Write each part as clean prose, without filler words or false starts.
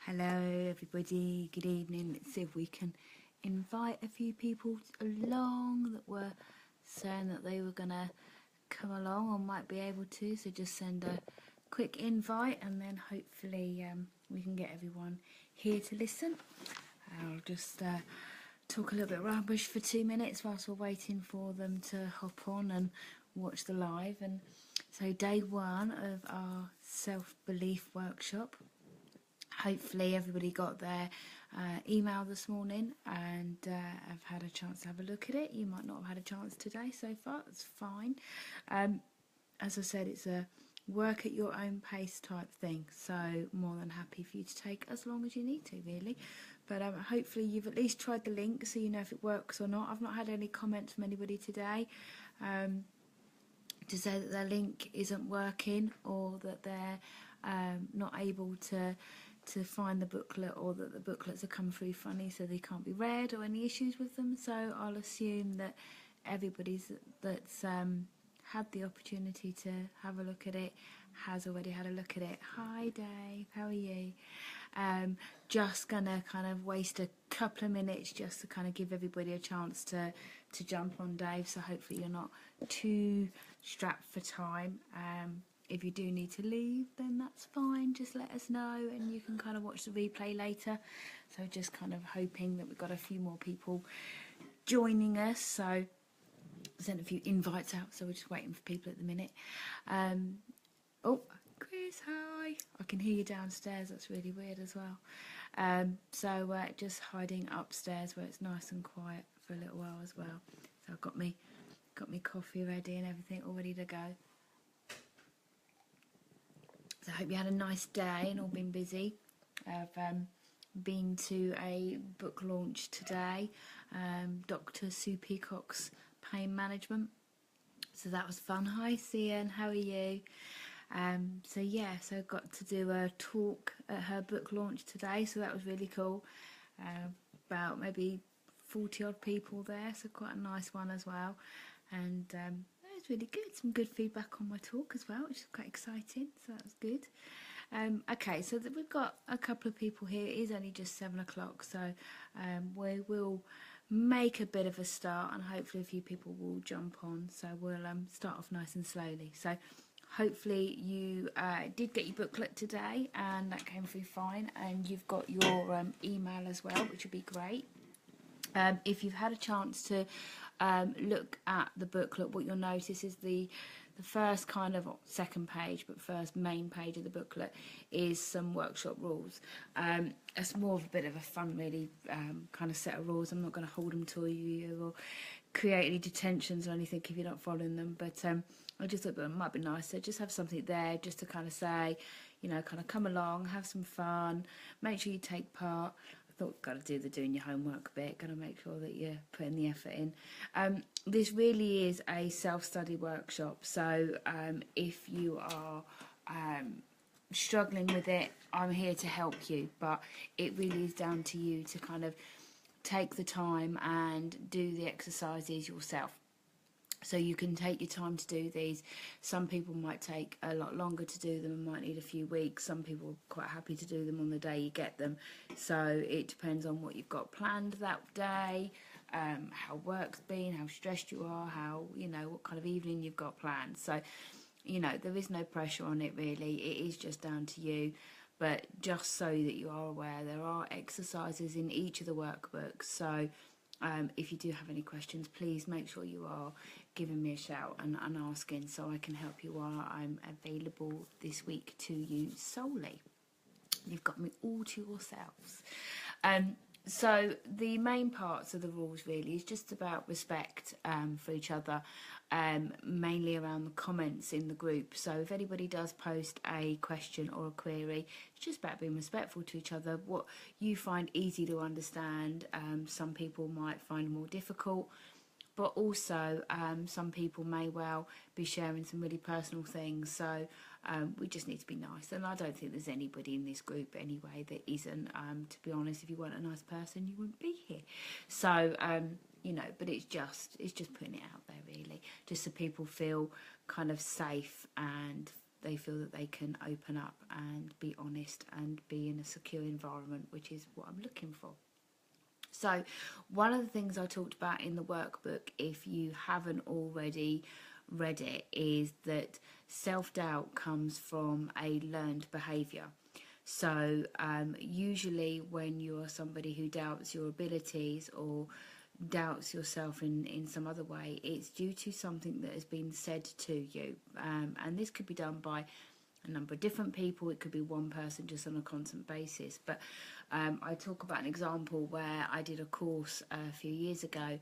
Hello everybody, good evening. Let's see if we can invite a few people along that were saying that they were going to come along or might be able to. So just send a quick invite and then hopefully we can get everyone here to listen. I'll just talk a little bit rubbish for 2 minutes whilst we're waiting for them to hop on and watch the live. And so day one of our self-belief workshop. Hopefully everybody got their email this morning and have had a chance to have a look at it. You might not have had a chance today so far, that's fine. As I said, it's a work at your own pace type thing, so more than happy for you to take as long as you need to, really. But hopefully you've at least tried the link so you know if it works or not. I've not had any comments from anybody today to say that their link isn't working or that they're not able to find the booklet, or that the booklets have come through funny so they can't be read, or any issues with them. So I'll assume that everybody's that's had the opportunity to have a look at it has already had a look at it. Hi Dave, how are you? Just gonna kind of waste a couple of minutes just to kind of give everybody a chance to jump on, Dave, so hopefully you're not too strapped for time. If you do need to leave, then that's fine, just let us know and you can kind of watch the replay later. So just kind of hoping that we've got a few more people joining us. So I sent a few invites out, so we're just waiting for people at the minute. Oh, Chris, hi. I can hear you downstairs, that's really weird as well. So just hiding upstairs where it's nice and quiet for a little while as well. So I've got me coffee ready and everything all ready to go. So I hope you had a nice day and all been busy. I've been to a book launch today, Dr. Sue Peacock's Pain Management. So that was fun. Hi Cian, how are you? So yeah, so I got to do a talk at her book launch today, so that was really cool. About maybe 40 odd people there, so quite a nice one as well. And it was really good, some good feedback on my talk as well, which is quite exciting, so that was good. Okay, so we've got a couple of people here. It is only just 7 o'clock, so we will make a bit of a start and hopefully a few people will jump on. So we'll start off nice and slowly. So hopefully you did get your booklet today and that came through fine, and you've got your email as well, which would be great. If you've had a chance to look at the booklet, what you'll notice is the first kind of second page, but first main page of the booklet is some workshop rules. It's more of a bit of a fun, really, kind of set of rules. I'm not going to hold them to you or create any detentions or anything if you're not following them, but I just thought that it might be nice to just have something there just to kind of say, you know, kind of come along, have some fun, make sure you take part. Thought, got to do the doing your homework bit, got to make sure that you're putting the effort in. This really is a self-study workshop, so if you are struggling with it, I'm here to help you, but it really is down to you to kind of take the time and do the exercises yourself. So you can take your time to do these. Some people might take a lot longer to do them and might need a few weeks. Some people are quite happy to do them on the day you get them. So it depends on what you've got planned that day, how work's been, how stressed you are, how, you know, what kind of evening you've got planned. So, you know, there is no pressure on it really. It is just down to you. But just so that you are aware, there are exercises in each of the workbooks. So if you do have any questions, please make sure you are giving me a shout and asking, so I can help you while I'm available this week to you solely. You've got me all to yourselves. So the main parts of the rules really is just about respect for each other, mainly around the comments in the group. So if anybody does post a question or a query, it's just about being respectful to each other. What you find easy to understand, some people might find more difficult, but also some people may well be sharing some really personal things. So we just need to be nice, and I don't think there's anybody in this group anyway that isn't. To be honest, if you weren't a nice person, you wouldn't be here. So you know, but it's just putting it out there really, just so people feel kind of safe and they feel that they can open up and be honest and be in a secure environment, which is what I'm looking for. So one of the things I talked about in the workbook, if you haven't already read it, is that self-doubt comes from a learned behaviour. So usually when you are somebody who doubts your abilities or doubts yourself in some other way, it's due to something that has been said to you. And this could be done by a number of different people. It could be one person just on a constant basis. But I talk about an example where I did a course a few years ago,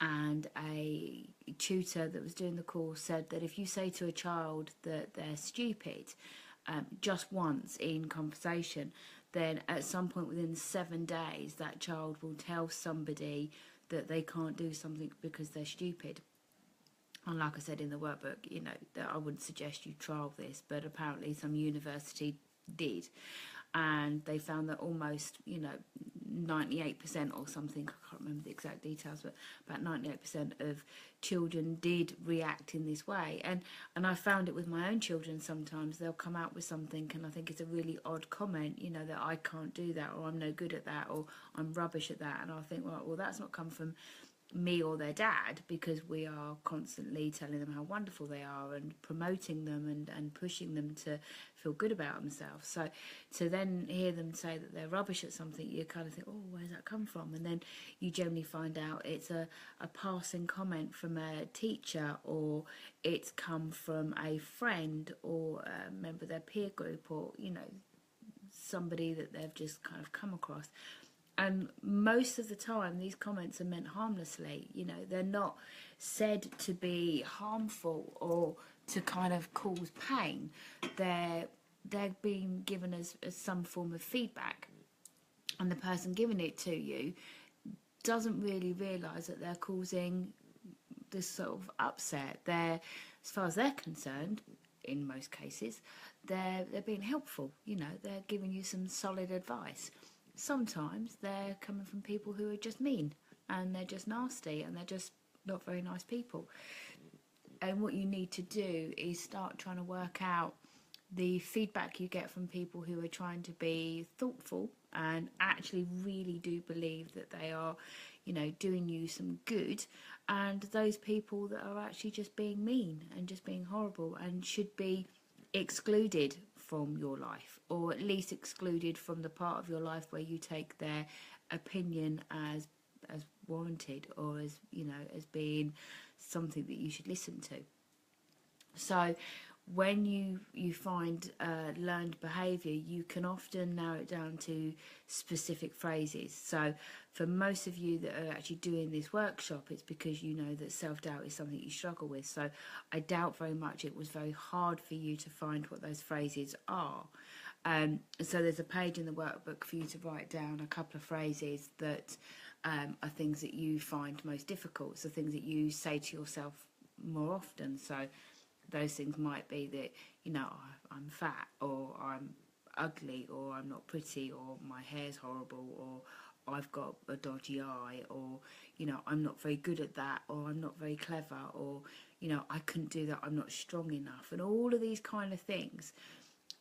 and a tutor that was doing the course said that if you say to a child that they're stupid just once in conversation, then at some point within 7 days that child will tell somebody that they can't do something because they're stupid. And like I said in the workbook, you know, that I wouldn't suggest you trial this, but apparently some university did. And they found that almost, 98% or something, I can't remember the exact details, but about 98% of children did react in this way. And I found it with my own children sometimes. They'll come out with something and I think it's a really odd comment, that I can't do that, or I'm no good at that, or I'm rubbish at that. And I think, well, that's not come from me or their dad, because we are constantly telling them how wonderful they are and promoting them and pushing them to feel good about themselves. So to then hear them say that they're rubbish at something, you kind of think, oh, where's that come from? And then you generally find out it's a passing comment from a teacher, or it's come from a friend or a member of their peer group, or somebody that they've just kind of come across. And most of the time, these comments are meant harmlessly. They're not said to be harmful or to kind of cause pain. They're being given as some form of feedback. And the person giving it to you doesn't really realise that they're causing this sort of upset. As far as they're concerned, in most cases, they're being helpful. They're giving you some solid advice. Sometimes they're coming from people who are just mean and they're just nasty and they're just not very nice people. And what you need to do is start trying to work out the feedback you get from people who are trying to be thoughtful and actually really do believe that they are, doing you some good, and those people that are actually just being mean and just being horrible and should be excluded from your life, or at least excluded from the part of your life where you take their opinion as warranted, or as being something that you should listen to. So when you find learned behaviour, you can often narrow it down to specific phrases. So for most of you that are actually doing this workshop, it's because you know that self-doubt is something you struggle with. So I doubt very much it was very hard for you to find what those phrases are. So there's a page in the workbook for you to write down a couple of phrases that are things that you find most difficult, so things that you say to yourself more often. So those things might be that, I'm fat, or I'm ugly, or I'm not pretty, or my hair's horrible, or I've got a dodgy eye, or, I'm not very good at that, or I'm not very clever, or, I couldn't do that, I'm not strong enough, and all of these kind of things.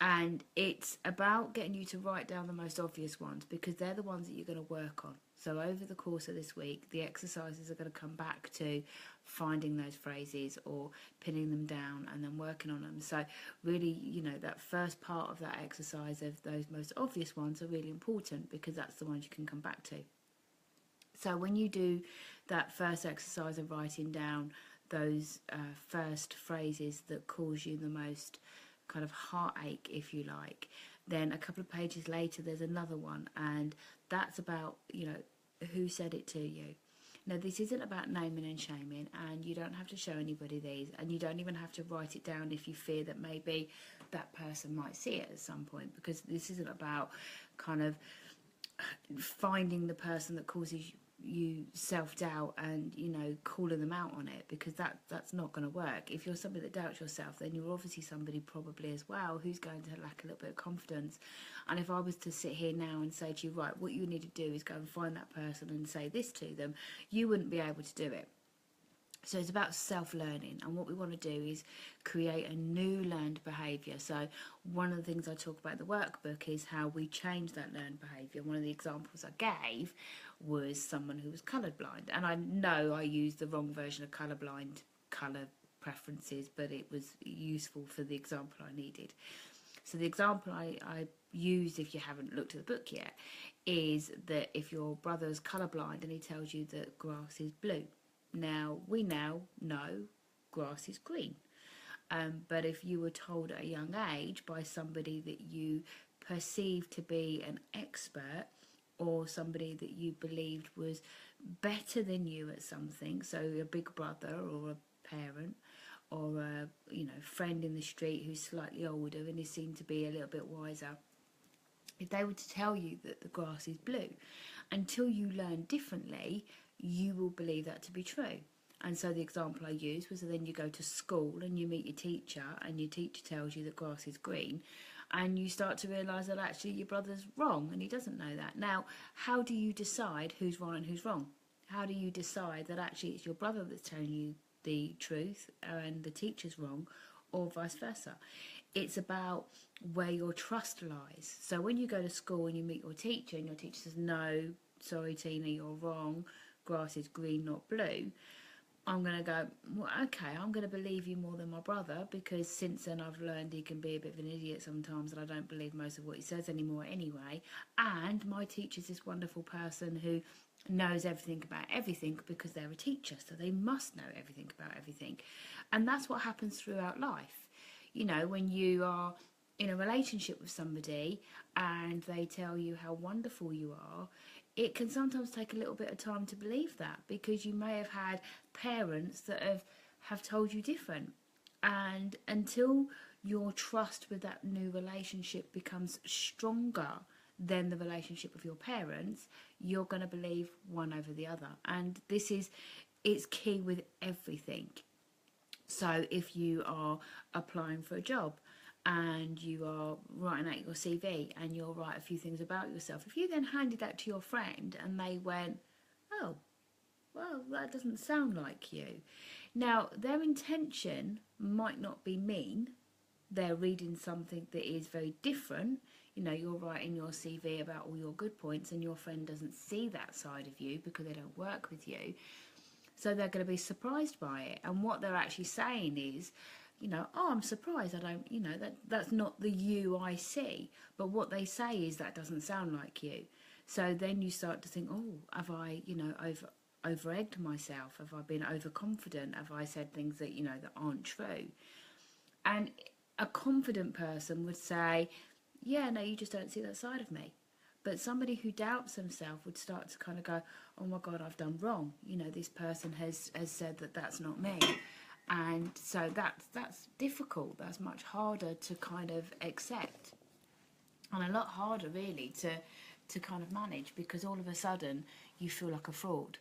And it's about getting you to write down the most obvious ones, because they're the ones that you're going to work on. So over the course of this week, the exercises are going to come back to finding those phrases or pinning them down and then working on them. So really, that first part of that exercise of those most obvious ones are really important, because that's the ones you can come back to. So when you do that first exercise of writing down those first phrases that cause you the most kind of heartache, if you like, then a couple of pages later there's another one, and that's about who said it to you. Now, this isn't about naming and shaming, and you don't have to show anybody these, and you don't even have to write it down if you fear that maybe that person might see it at some point, because this isn't about kind of finding the person that causes you self-doubt and calling them out on it, because that's not going to work. If you're somebody that doubts yourself, then you're obviously somebody probably as well who's going to lack a little bit of confidence. And if I was to sit here now and say to you, right, what you need to do is go and find that person and say this to them, you wouldn't be able to do it. So it's about self-learning, and what we want to do is create a new learned behaviour. So one of the things I talk about in the workbook is how we change that learned behaviour. One of the examples I gave was someone who was colourblind, and I know I used the wrong version of colourblind colour preferences, but it was useful for the example I needed. So the example I used, if you haven't looked at the book yet, is that if your brother's colourblind and he tells you that grass is blue, now we now know grass is green. But if you were told at a young age by somebody that you perceived to be an expert, or somebody that you believed was better than you at something, so a big brother or a parent or a friend in the street who's slightly older and is seen to be a little bit wiser, if they were to tell you that the grass is blue, until you learn differently, you will believe that to be true. And so the example I used was that then you go to school and you meet your teacher, and your teacher tells you that grass is green, and you start to realise that actually your brother's wrong and he doesn't know that. Now, how do you decide who's right and who's wrong? How do you decide that actually it's your brother that's telling you the truth and the teacher's wrong, or vice versa? It's about where your trust lies. So when you go to school and you meet your teacher and your teacher says, no, sorry Tina, you're wrong, grass is green, not blue, I'm going to go, well, okay, I'm going to believe you more than my brother, because since then I've learned he can be a bit of an idiot sometimes, and I don't believe most of what he says anymore anyway. And my teacher's this wonderful person who knows everything about everything because they're a teacher, so they must know everything about everything. And that's what happens throughout life. You know, when you are in a relationship with somebody and they tell you how wonderful you are, it can sometimes take a little bit of time to believe that, because you may have had parents that have told you different. And until your trust with that new relationship becomes stronger than the relationship with your parents, you're going to believe one over the other. And it's key with everything. So if you are applying for a job and you are writing out your CV and you'll write a few things about yourself, if you then handed that to your friend and they went, oh, well, that doesn't sound like you. Now, their intention might not be mean. They're reading something that is very different. You know, you're writing your CV about all your good points and your friend doesn't see that side of you because they don't work with you. So they're going to be surprised by it. And what they're actually saying is, oh, I'm surprised I don't, that's not the you I see. But what they say is that doesn't sound like you. So then you start to think, oh, have I, over-egged myself? Have I been overconfident? Have I said things that, that aren't true? And a confident person would say, yeah, no, you just don't see that side of me. But somebody who doubts themselves would start to kind of go, oh my God, I've done wrong. This person has said that that's not me. And so that's difficult. That's much harder to kind of accept. And a lot harder really to kind of manage, because all of a sudden you feel like a fraud.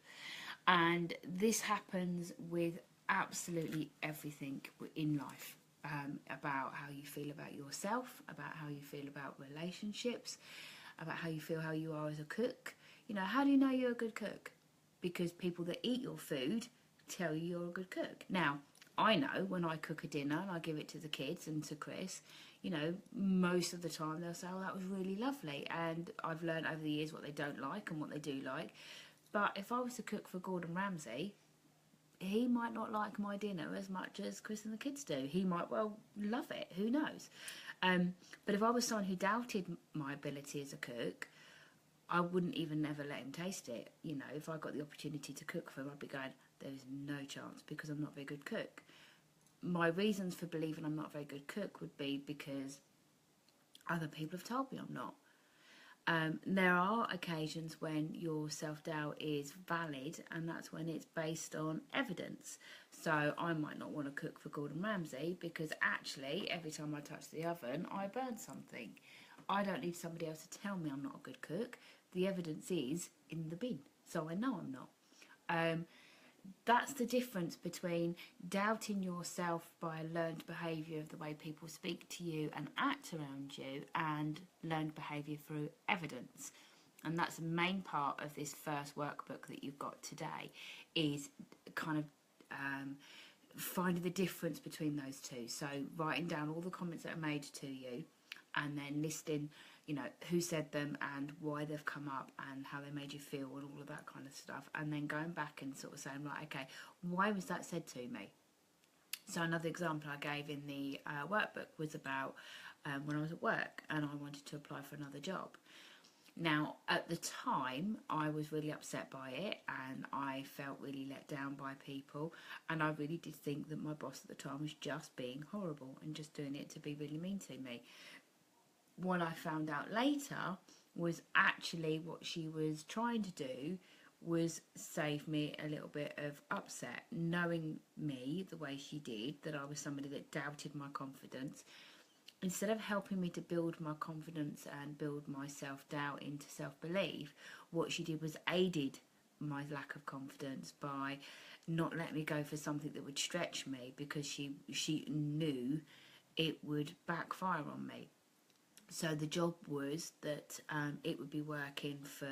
And this happens with absolutely everything in life. About how you feel about yourself, about how you feel about relationships, about how you feel how you are as a cook. How do you know you're a good cook? Because people that eat your food tell you you're a good cook. Now, I know when I cook a dinner and I give it to the kids and to Chris, most of the time they'll say, oh, that was really lovely. And I've learned over the years what they don't like and what they do like. But if I was to cook for Gordon Ramsay, he might not like my dinner as much as Chris and the kids do. He might well love it, who knows. But if I was someone who doubted my ability as a cook, I wouldn't even ever let him taste it. If I got the opportunity to cook for him, I'd be going, there's no chance, because I'm not a very good cook. My reasons for believing I'm not a very good cook would be because other people have told me I'm not. There are occasions when your self-doubt is valid, and that's when it's based on evidence. So I might not want to cook for Gordon Ramsay because actually every time I touch the oven I burn something. I don't need somebody else to tell me I'm not a good cook. The evidence is in the bin, so I know I'm not. That's the difference between doubting yourself by a learned behaviour of the way people speak to you and act around you, and learned behaviour through evidence. And that's the main part of this first workbook that you've got today, is kind of finding the difference between those two. So writing down all the comments that are made to you, and then listing, you know, who said them and why they've come up and how they made you feel and all of that kind of stuff. And then going back and sort of saying, right, okay, why was that said to me? So another example I gave in the workbook was about when I was at work and I wanted to apply for another job. Now, at the time, I was really upset by it and I felt really let down by people, and I really did think that my boss at the time was just being horrible and just doing it to be really mean to me. What I found out later was actually what she was trying to do was save me a little bit of upset, knowing me the way she did, that I was somebody that doubted my confidence. Instead of helping me to build my confidence and build my self-doubt into self-belief, what she did was aided my lack of confidence by not letting me go for something that would stretch me, because she knew it would backfire on me. So the job was that it would be working for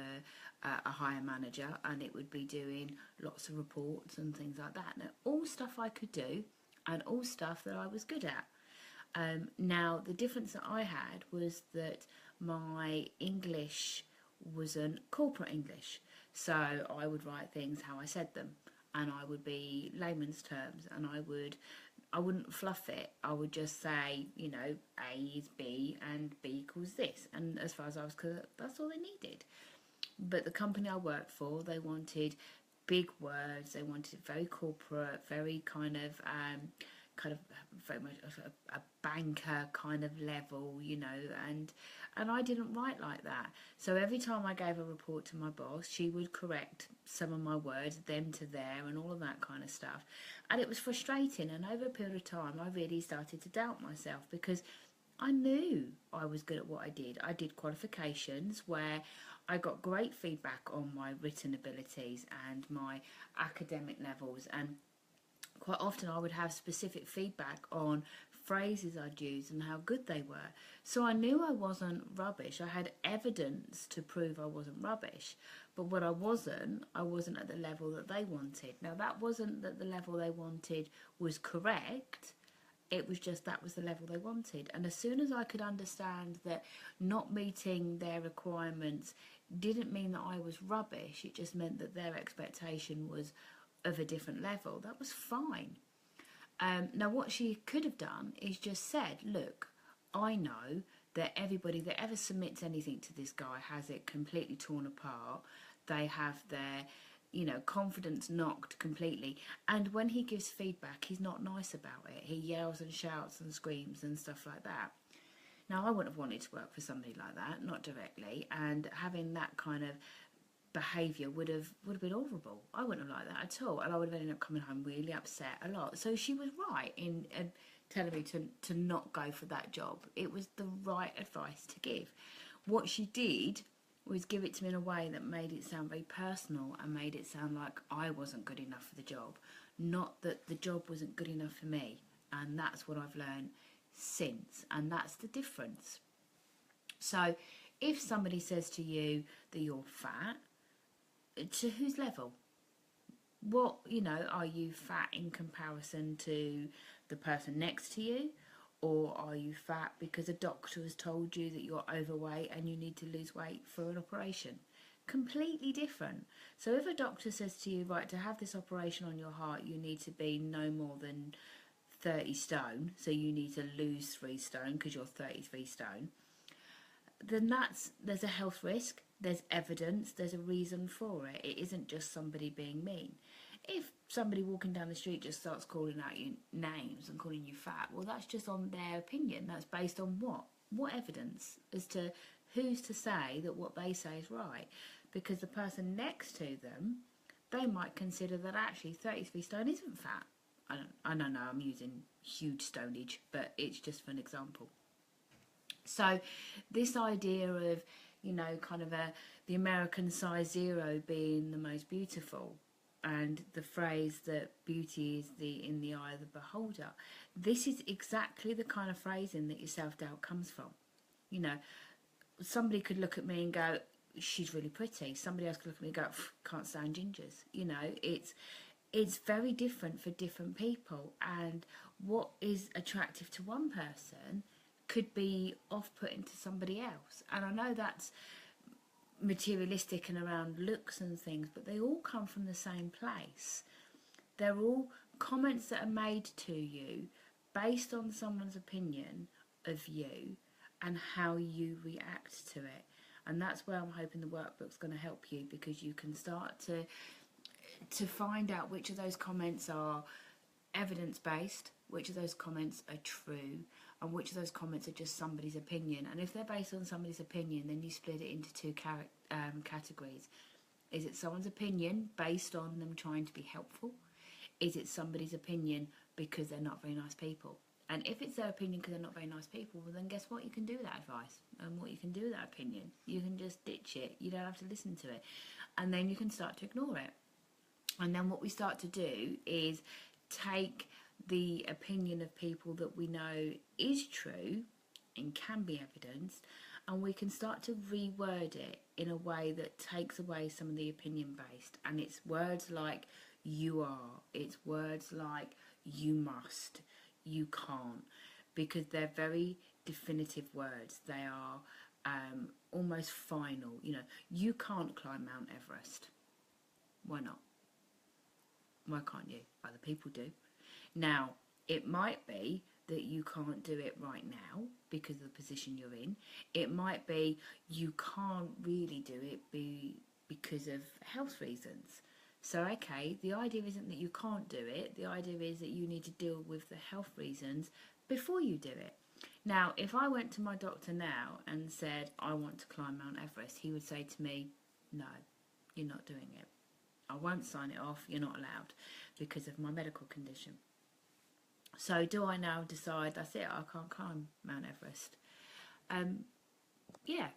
a higher manager, and it would be doing lots of reports and things like that. Now, all stuff I could do and all stuff that I was good at. Now, the difference that I had was that my English wasn't corporate English. So I would write things how I said them, and I would be layman's terms, and I wouldn't fluff it. I would just say, you know, A is B and B equals this. And as far as I was concerned, that's all they needed. But the company I worked for, they wanted big words. They wanted it very corporate, very kind of very much a banker kind of level, you know, and I didn't write like that. So every time I gave a report to my boss, she would correct some of my words, them to there, and all of that kind of stuff. And it was frustrating, and over a period of time I really started to doubt myself, because I knew I was good at what I did. I did qualifications where I got great feedback on my written abilities and my academic levels, and quite often I would have specific feedback on phrases I'd use and how good they were. So I knew I wasn't rubbish. I had evidence to prove I wasn't rubbish. But what I wasn't at the level that they wanted. Now, that wasn't that the level they wanted was correct. It was just that was the level they wanted. And as soon as I could understand that not meeting their requirements didn't mean that I was rubbish, it just meant that their expectation was of a different level, that was fine. Now, what she could have done is just said, look, I know that everybody that ever submits anything to this guy has it completely torn apart. They have their, you know, confidence knocked completely. And when he gives feedback, he's not nice about it. He yells and shouts and screams and stuff like that. Now, I wouldn't have wanted to work for somebody like that, not directly, and having that kind of behaviour would have been horrible. I wouldn't have liked that at all, and I would have ended up coming home really upset a lot. So she was right in telling me to not go for that job. It was the right advice to give. What she did was give it to me in a way that made it sound very personal and made it sound like I wasn't good enough for the job, not that the job wasn't good enough for me. And that's what I've learned since, and that's the difference. So if somebody says to you that you're fat, to whose level? What, you know, are you fat in comparison to the person next to you? Or are you fat because a doctor has told you that you're overweight and you need to lose weight for an operation? Completely different. So if a doctor says to you, right, to have this operation on your heart, you need to be no more than 30 stone, so you need to lose 3 stone because you're 33 stone, then there's a health risk, there's evidence, there's a reason for it. It isn't just somebody being mean. If somebody walking down the street just starts calling out you names and calling you fat, well, that's just on their opinion. That's based on what? What evidence? As to who's to say that what they say is right? Because the person next to them, they might consider that actually 33 stone isn't fat. I don't know, I'm using huge stonage, but it's just for an example. So this idea of, you know, kind of the American size 0 being the most beautiful, and the phrase that beauty is in the eye of the beholder, this is exactly the kind of phrasing that your self-doubt comes from. You know, somebody could look at me and go, she's really pretty. Somebody else could look at me and go, can't stand gingers. You know, it's very different for different people, and what is attractive to one person could be off-putting to somebody else. And I know that's materialistic and around looks and things, but they all come from the same place. They're all comments that are made to you based on someone's opinion of you and how you react to it. And that's where I'm hoping the workbook's going to help you, because you can start to find out which of those comments are evidence-based, which of those comments are true, and which of those comments are just somebody's opinion. And if they're based on somebody's opinion, then you split it into two categories. Is it someone's opinion based on them trying to be helpful? Is it somebody's opinion because they're not very nice people? And if it's their opinion because they're not very nice people, well then guess what? You can do that advice, and what you can do with that opinion. You can just ditch it. You don't have to listen to it. And then you can start to ignore it. And then what we start to do is take the opinion of people that we know is true and can be evidenced, and we can start to reword it in a way that takes away some of the opinion based. And it's words like you are, it's words like you must, you can't, because they're very definitive words. They are almost final. You know, you can't climb Mount Everest. Why not? Why can't you? Other people do. Now, it might be that you can't do it right now because of the position you're in. It might be you can't really do it because of health reasons. So, okay, the idea isn't that you can't do it. The idea is that you need to deal with the health reasons before you do it. Now, if I went to my doctor now and said, I want to climb Mount Everest, he would say to me, no, you're not doing it. I won't sign it off, you're not allowed, because of my medical condition. So do I now decide, that's it, I can't climb Mount Everest? Yeah,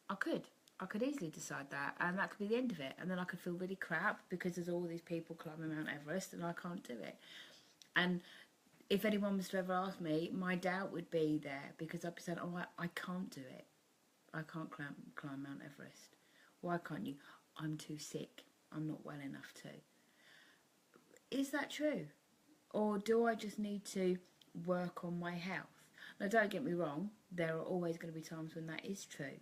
I could easily decide that, and that could be the end of it. And then I could feel really crap because there's all these people climbing Mount Everest and I can't do it. And if anyone was to ever ask me, my doubt would be there, because I'd be saying, oh, I can't do it. I can't climb Mount Everest. Why can't you? I'm too sick. I'm not well enough to. Is that true? Or do I just need to work on my health? Now, don't get me wrong, there are always going to be times when that is true.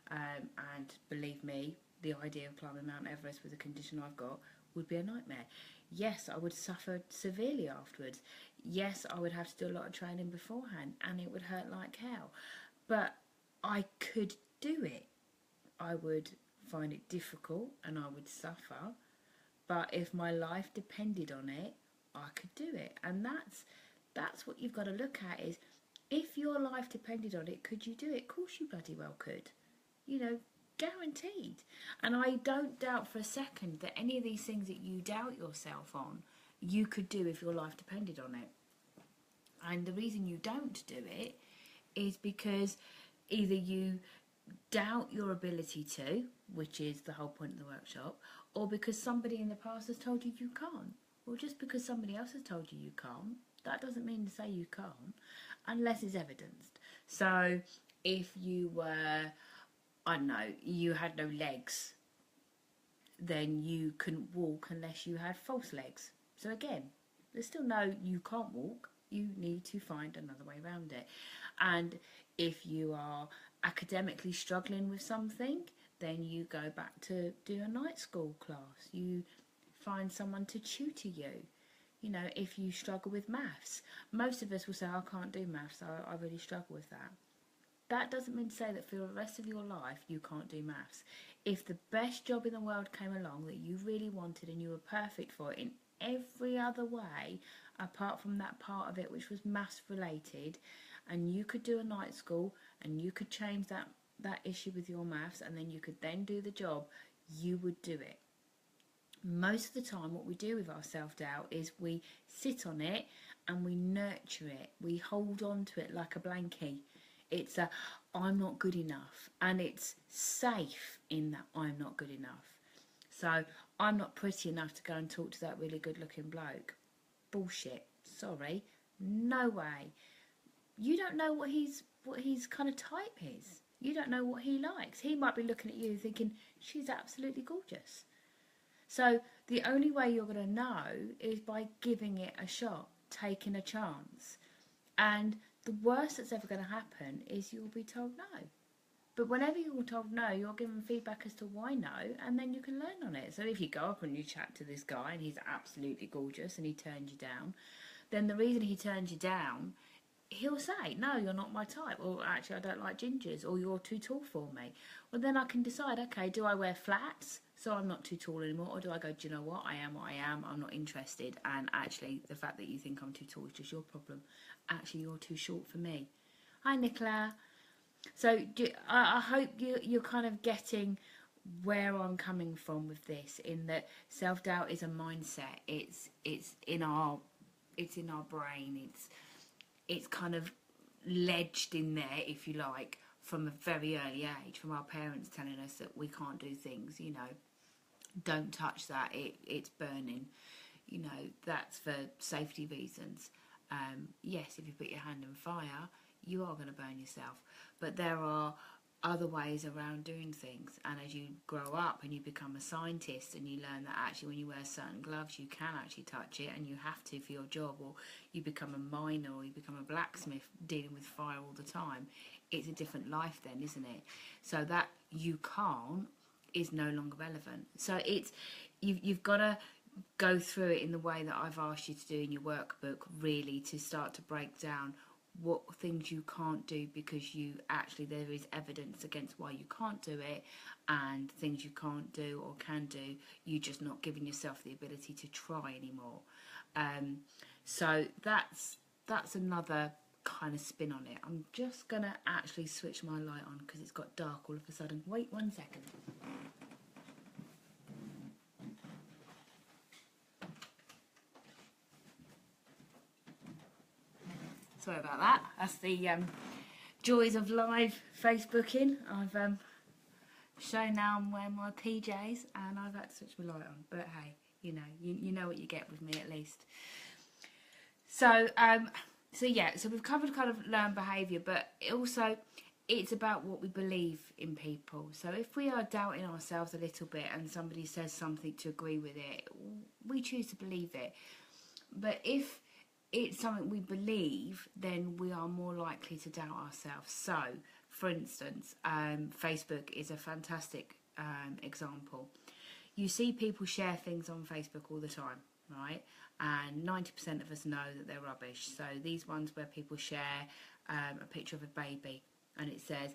And believe me, the idea of climbing Mount Everest with the condition I've got would be a nightmare. Yes, I would suffer severely afterwards. Yes, I would have to do a lot of training beforehand, and it would hurt like hell. But I could do it. I would find it difficult and I would suffer, but if my life depended on it, I could do it. And that's what you've got to look at, is if your life depended on it, could you do it? Of course you bloody well could. You know, guaranteed. And I don't doubt for a second that any of these things that you doubt yourself on, you could do if your life depended on it. And the reason you don't do it is because either you doubt your ability to, which is the whole point of the workshop, or because somebody in the past has told you you can't. Well, just because somebody else has told you you can't, that doesn't mean to say you can't, unless it's evidenced. So if you were, I don't know, you had no legs, then you couldn't walk unless you had false legs. So again, there's still no you can't walk. You need to find another way around it. And if you are academically struggling with something, then you go back to do a night school class. You find someone to tutor you. You know, if you struggle with maths, most of us will say, I can't do maths, I really struggle with that. That doesn't mean to say that for the rest of your life you can't do maths. If the best job in the world came along that you really wanted and you were perfect for it in every other way, apart from that part of it which was maths related, and you could do a night school and you could change that issue with your maths, and then you could then do the job, you would do it. Most of the time what we do with our self-doubt is we sit on it and we nurture it. We hold on to it like a blankie. It's a I'm not good enough, and it's safe in that I'm not good enough. So I'm not pretty enough to go and talk to that really good looking bloke. Bullshit. Sorry. No way. You don't know what his kind of type is. You don't know what he likes. He might be looking at you thinking, she's absolutely gorgeous. So the only way you're going to know is by giving it a shot, taking a chance. And the worst that's ever going to happen is you'll be told no. But whenever you're told no, you're given feedback as to why no, and then you can learn on it. So if you go up and you chat to this guy and he's absolutely gorgeous and he turns you down, then the reason he turns you down, he'll say, no, you're not my type, or actually I don't like gingers, or you're too tall for me. Well, then I can decide, okay, do I wear flats so I'm not too tall anymore, or do I go, do you know what, I am what I am, I'm not interested, and actually the fact that you think I'm too tall is just your problem. Actually, you're too short for me. Hi, Nicola. So I hope you're kind of getting where I'm coming from with this, in that self-doubt is a mindset. It's in our brain. It's kind of ledged in there, if you like, from a very early age, from our parents telling us that we can't do things, you know, don't touch that, it's burning, you know, that's for safety reasons. Yes, if you put your hand in fire, you are going to burn yourself, but there are other ways around doing things. And as you grow up and you become a scientist and you learn that actually when you wear certain gloves you can actually touch it, and you have to for your job, or you become a miner or you become a blacksmith dealing with fire all the time, it's a different life then, isn't it? So that you can't is no longer relevant. So it's you've got to go through it in the way that I've asked you to do in your workbook, really, to start to break down what things you can't do, because you actually, there is evidence against why you can't do it, and things you can't do or can do, you're just not giving yourself the ability to try anymore. So that's another kind of spin on it. I'm just gonna actually switch my light on because it's got dark all of a sudden. Wait 1 second. Sorry about that. That's the joys of live Facebooking. I've shown now I'm wearing my PJs and I've had to switch my light on. But hey, you know, you know what you get with me at least. So yeah, so we've covered kind of learned behaviour, but also it's about what we believe in people. So if we are doubting ourselves a little bit and somebody says something to agree with it, we choose to believe it. But if it's something we believe, then we are more likely to doubt ourselves. So, for instance, Facebook is a fantastic example. You see people share things on Facebook all the time, right? And 90% of us know that they're rubbish. So these ones where people share a picture of a baby and it says,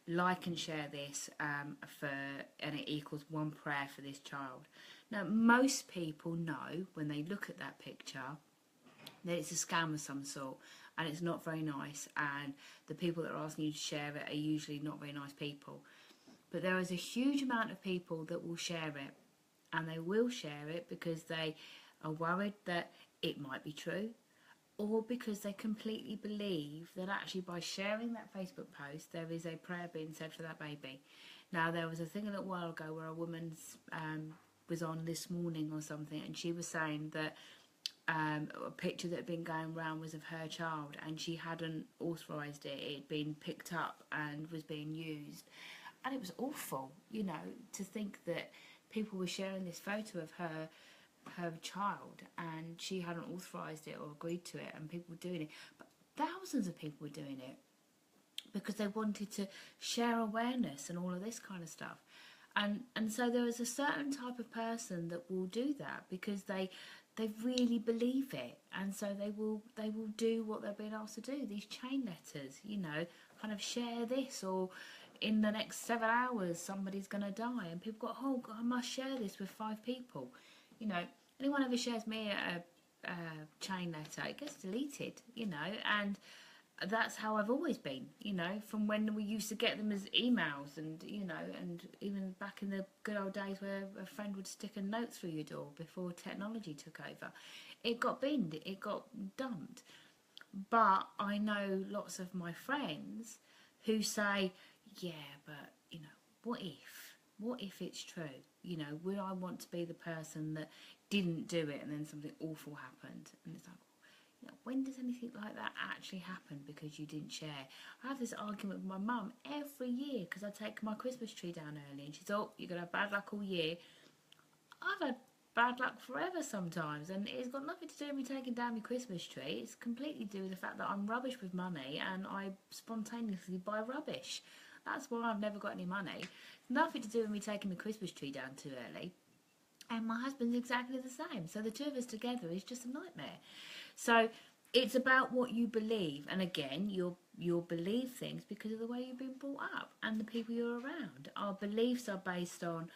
like and share this and it equals one prayer for this child. Now, most people know when they look at that picture that it's a scam of some sort and it's not very nice, and the people that are asking you to share it are usually not very nice people. But there is a huge amount of people that will share it, and they will share it because they are worried that it might be true, or because they completely believe that actually by sharing that Facebook post there is a prayer being said for that baby. Now, there was a thing a little while ago where a woman was on This Morning or something, and she was saying that a picture that had been going around was of her child and she hadn't authorised it. It had been picked up and was being used, and it was awful, you know, to think that people were sharing this photo of her child and she hadn't authorised it or agreed to it, and people were doing it. But thousands of people were doing it because they wanted to share awareness and all of this kind of stuff. And so there is a certain type of person that will do that because they really believe it, and so they will do what they're being asked to do. These chain letters, you know, kind of share this, or in the next 7 hours somebody's going to die, and people go, oh God, I must share this with 5 people. You know, anyone ever shares me a chain letter, it gets deleted, you know, and that's how I've always been, you know, from when we used to get them as emails, and, you know, and even back in the good old days where a friend would stick a note through your door before technology took over. It got binned, it got dumped. But I know lots of my friends who say, yeah, but, you know, what if it's true? You know, would I want to be the person that didn't do it and then something awful happened? And it's like, you know, when does anything like that actually happen because you didn't share? I have this argument with my mum every year because I take my Christmas tree down early and she thought, oh, you're going to have bad luck all year. I've had bad luck forever sometimes, and it's got nothing to do with me taking down my Christmas tree. It's completely to do with the fact that I'm rubbish with money and I spontaneously buy rubbish. That's why I've never got any money. Nothing to do with me taking the Christmas tree down too early. And my husband's exactly the same. So the two of us together is just a nightmare. So it's about what you believe, and again, you'll believe things because of the way you've been brought up and the people you're around. Our beliefs are based on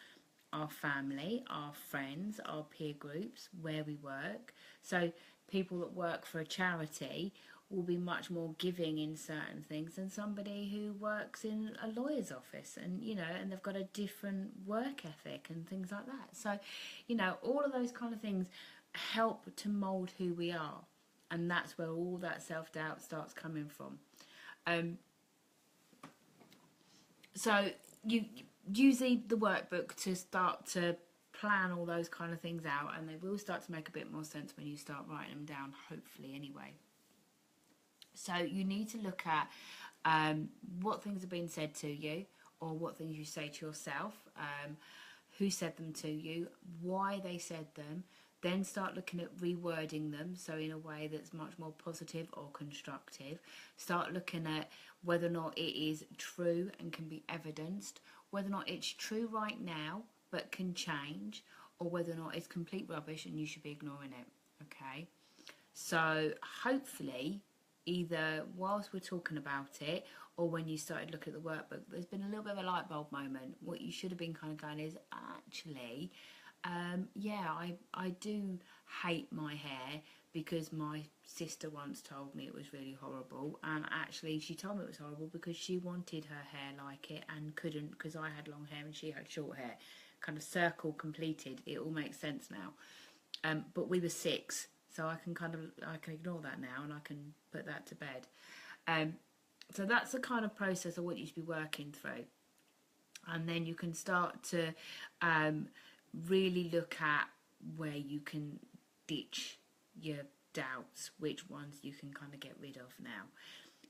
our family, our friends, our peer groups, where we work. So people that work for a charity will be much more giving in certain things than somebody who works in a lawyer's office, and and they've got a different work ethic and things like that. So all of those kind of things help to mold who we are, and that's where all that self-doubt starts coming from. So you use the workbook to start to plan all those kind of things out, and they will start to make a bit more sense when you start writing them down, hopefully anyway. So you need to look at what things have been said to you, or what things you say to yourself, who said them to you, why they said them. Then start looking at rewording them, so in a way that's much more positive or constructive. Start looking at whether or not it is true and can be evidenced, whether or not it's true right now but can change, or whether or not it's complete rubbish and you should be ignoring it. Okay, so hopefully either whilst we're talking about it or when you started looking at the workbook, there's been a little bit of a light bulb moment. What you should have been kind of going is, actually, yeah, I do hate my hair because my sister once told me it was really horrible, and actually she told me it was horrible because she wanted her hair like it and couldn't because I had long hair and she had short hair. Kind of circle completed. It all makes sense now. But we were 6, so I can ignore that now and I can put that to bed. So that's the kind of process I want you to be working through, and then you can start to really look at where you can ditch your doubts, which ones you can kind of get rid of now.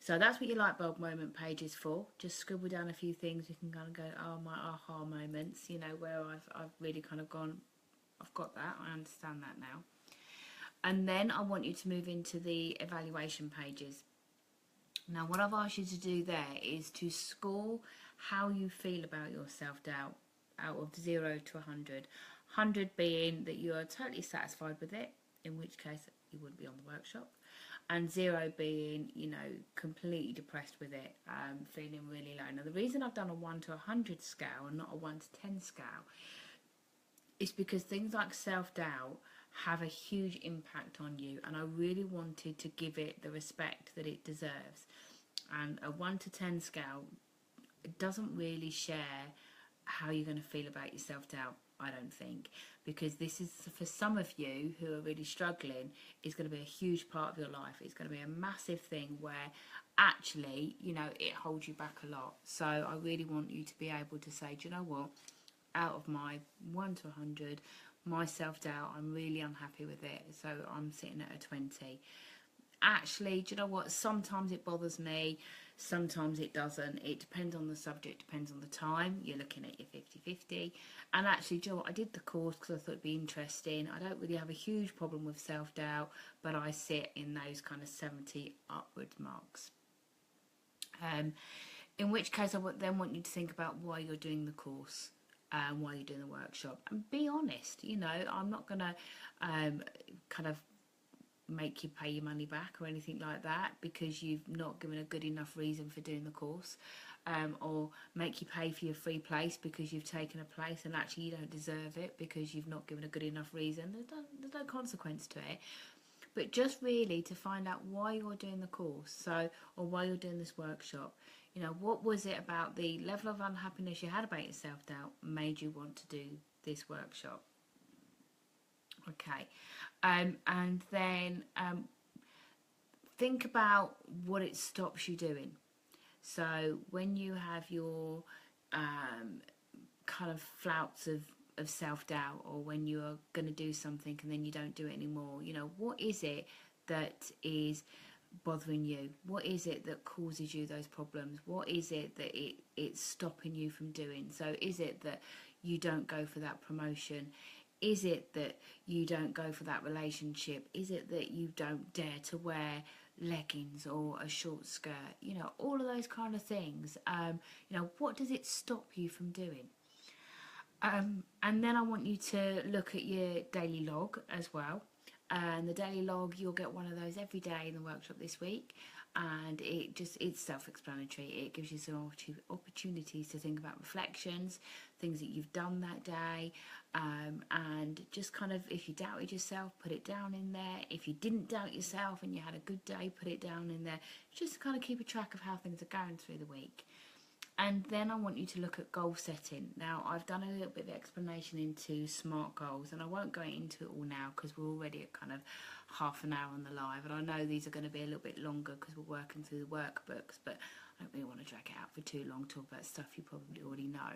So that's what your light bulb moment page is for. Just scribble down a few things. You can kind of go, oh, my aha moments, where I've really kind of gone, I've got that, I understand that now. And then I want you to move into the evaluation pages. Now what I've asked you to do there is to score how you feel about your self-doubt out of 0 to 100. 100 being that you are totally satisfied with it, in which case you wouldn't be on the workshop, and 0 being, completely depressed with it, feeling really low. Now the reason I've done a 1 to 100 scale and not a 1 to 10 scale is because things like self-doubt have a huge impact on you, and I really wanted to give it the respect that it deserves. And a 1 to 10 scale, it doesn't really share how you're going to feel about your self-doubt, I don't think, because this is, for some of you who are really struggling, is going to be a huge part of your life. It's going to be a massive thing where actually, it holds you back a lot. So I really want you to be able to say, do you know what, out of my 1 to 100, my self-doubt, I'm really unhappy with it, so I'm sitting at a 20. Actually, do you know what, sometimes it bothers me, sometimes it doesn't. It depends on the subject, depends on the time. You're looking at your 50-50. And actually, do you know what, I did the course because I thought it'd be interesting. I don't really have a huge problem with self-doubt, but I sit in those kind of 70 upwards marks. In which case I would then want you to think about why you're doing the course. While you're doing the workshop, and be honest. I'm not gonna kind of make you pay your money back or anything like that because you've not given a good enough reason for doing the course, or make you pay for your free place because you've taken a place and actually you don't deserve it because you've not given a good enough reason. There's no consequence to it, but just really to find out why you're doing the course, or why you're doing this workshop. What was it about the level of unhappiness you had about your self-doubt made you want to do this workshop? Okay, and then think about what it stops you doing. So when you have your kind of flouts of self-doubt, or when you're going to do something and then you don't do it anymore, what is it that is bothering you? What is it that causes you those problems? What is it that it's stopping you from doing? So is it that you don't go for that promotion? Is it that you don't go for that relationship? Is it that you don't dare to wear leggings or a short skirt? You know, all of those kind of things. You know, what does it stop you from doing? And then I want you to look at your daily log as well. And the daily log, you'll get one of those every day in the workshop this week. And it's self-explanatory. It gives you some opportunities to think about reflections, things that you've done that day, and just kind of, if you doubted yourself, put it down in there. If you didn't doubt yourself and you had a good day, put it down in there. Just to kind of keep a track of how things are going through the week. And then I want you to look at goal setting. Now, I've done a little bit of explanation into SMART goals, and I won't go into it all now because we're already at kind of half an hour on the live. And I know these are going to be a little bit longer because we're working through the workbooks, but I don't really want to drag it out for too long, talk about stuff you probably already know.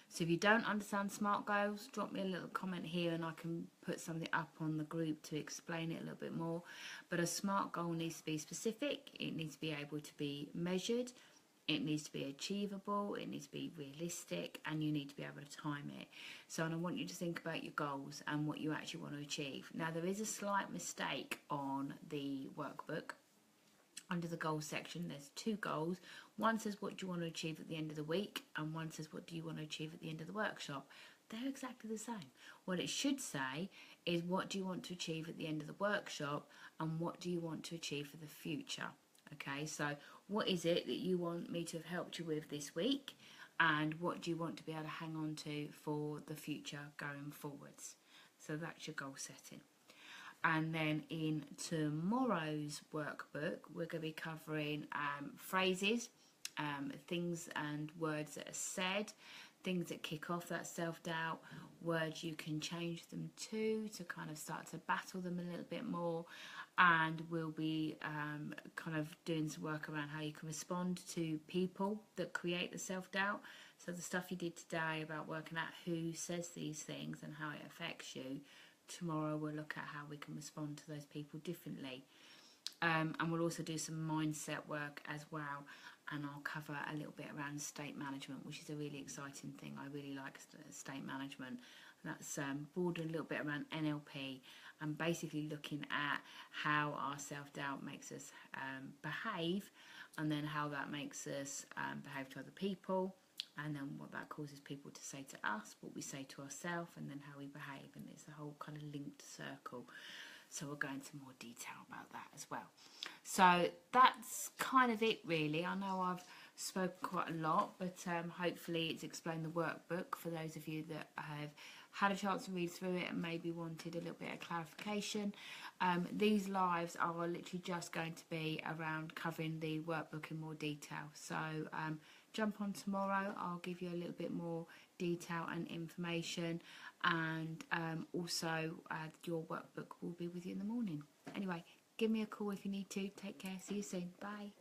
So if you don't understand SMART goals, drop me a little comment here and I can put something up on the group to explain it a little bit more. But a SMART goal needs to be specific, it needs to be able to be measured, it needs to be achievable, it needs to be realistic, and you need to be able to time it. So I want you to think about your goals and what you actually want to achieve. Now, there is a slight mistake on the workbook. Under the goals section, there's two goals. One says what do you want to achieve at the end of the week, and one says what do you want to achieve at the end of the workshop. They're exactly the same. What it should say is what do you want to achieve at the end of the workshop, and what do you want to achieve for the future. Okay, so what is it that you want me to have helped you with this week, and what do you want to be able to hang on to for the future going forwards? So that's your goal setting. And then in tomorrow's workbook, we're going to be covering phrases, things and words that are said, things that kick off that self-doubt, words you can change them to kind of start to battle them a little bit more. And we'll be kind of doing some work around how you can respond to people that create the self-doubt. So the stuff you did today about working out who says these things and how it affects you, tomorrow we'll look at how we can respond to those people differently. And we'll also do some mindset work as well, and I'll cover a little bit around state management, which is a really exciting thing. I really like state management. That's bordered a little bit around NLP, and basically looking at how our self-doubt makes us behave, and then how that makes us behave to other people, and then what that causes people to say to us, what we say to ourselves, and then how we behave. And it's a whole kind of linked circle. So we'll go into more detail about that as well. So that's kind of it really. I know I've spoken quite a lot, but hopefully it's explained the workbook for those of you that have had a chance to read through it and maybe wanted a little bit of clarification. These lives are literally just going to be around covering the workbook in more detail. So jump on tomorrow, I'll give you a little bit more detail and information, and also your workbook will be with you in the morning. Anyway, give me a call if you need to. Take care, see you soon, bye.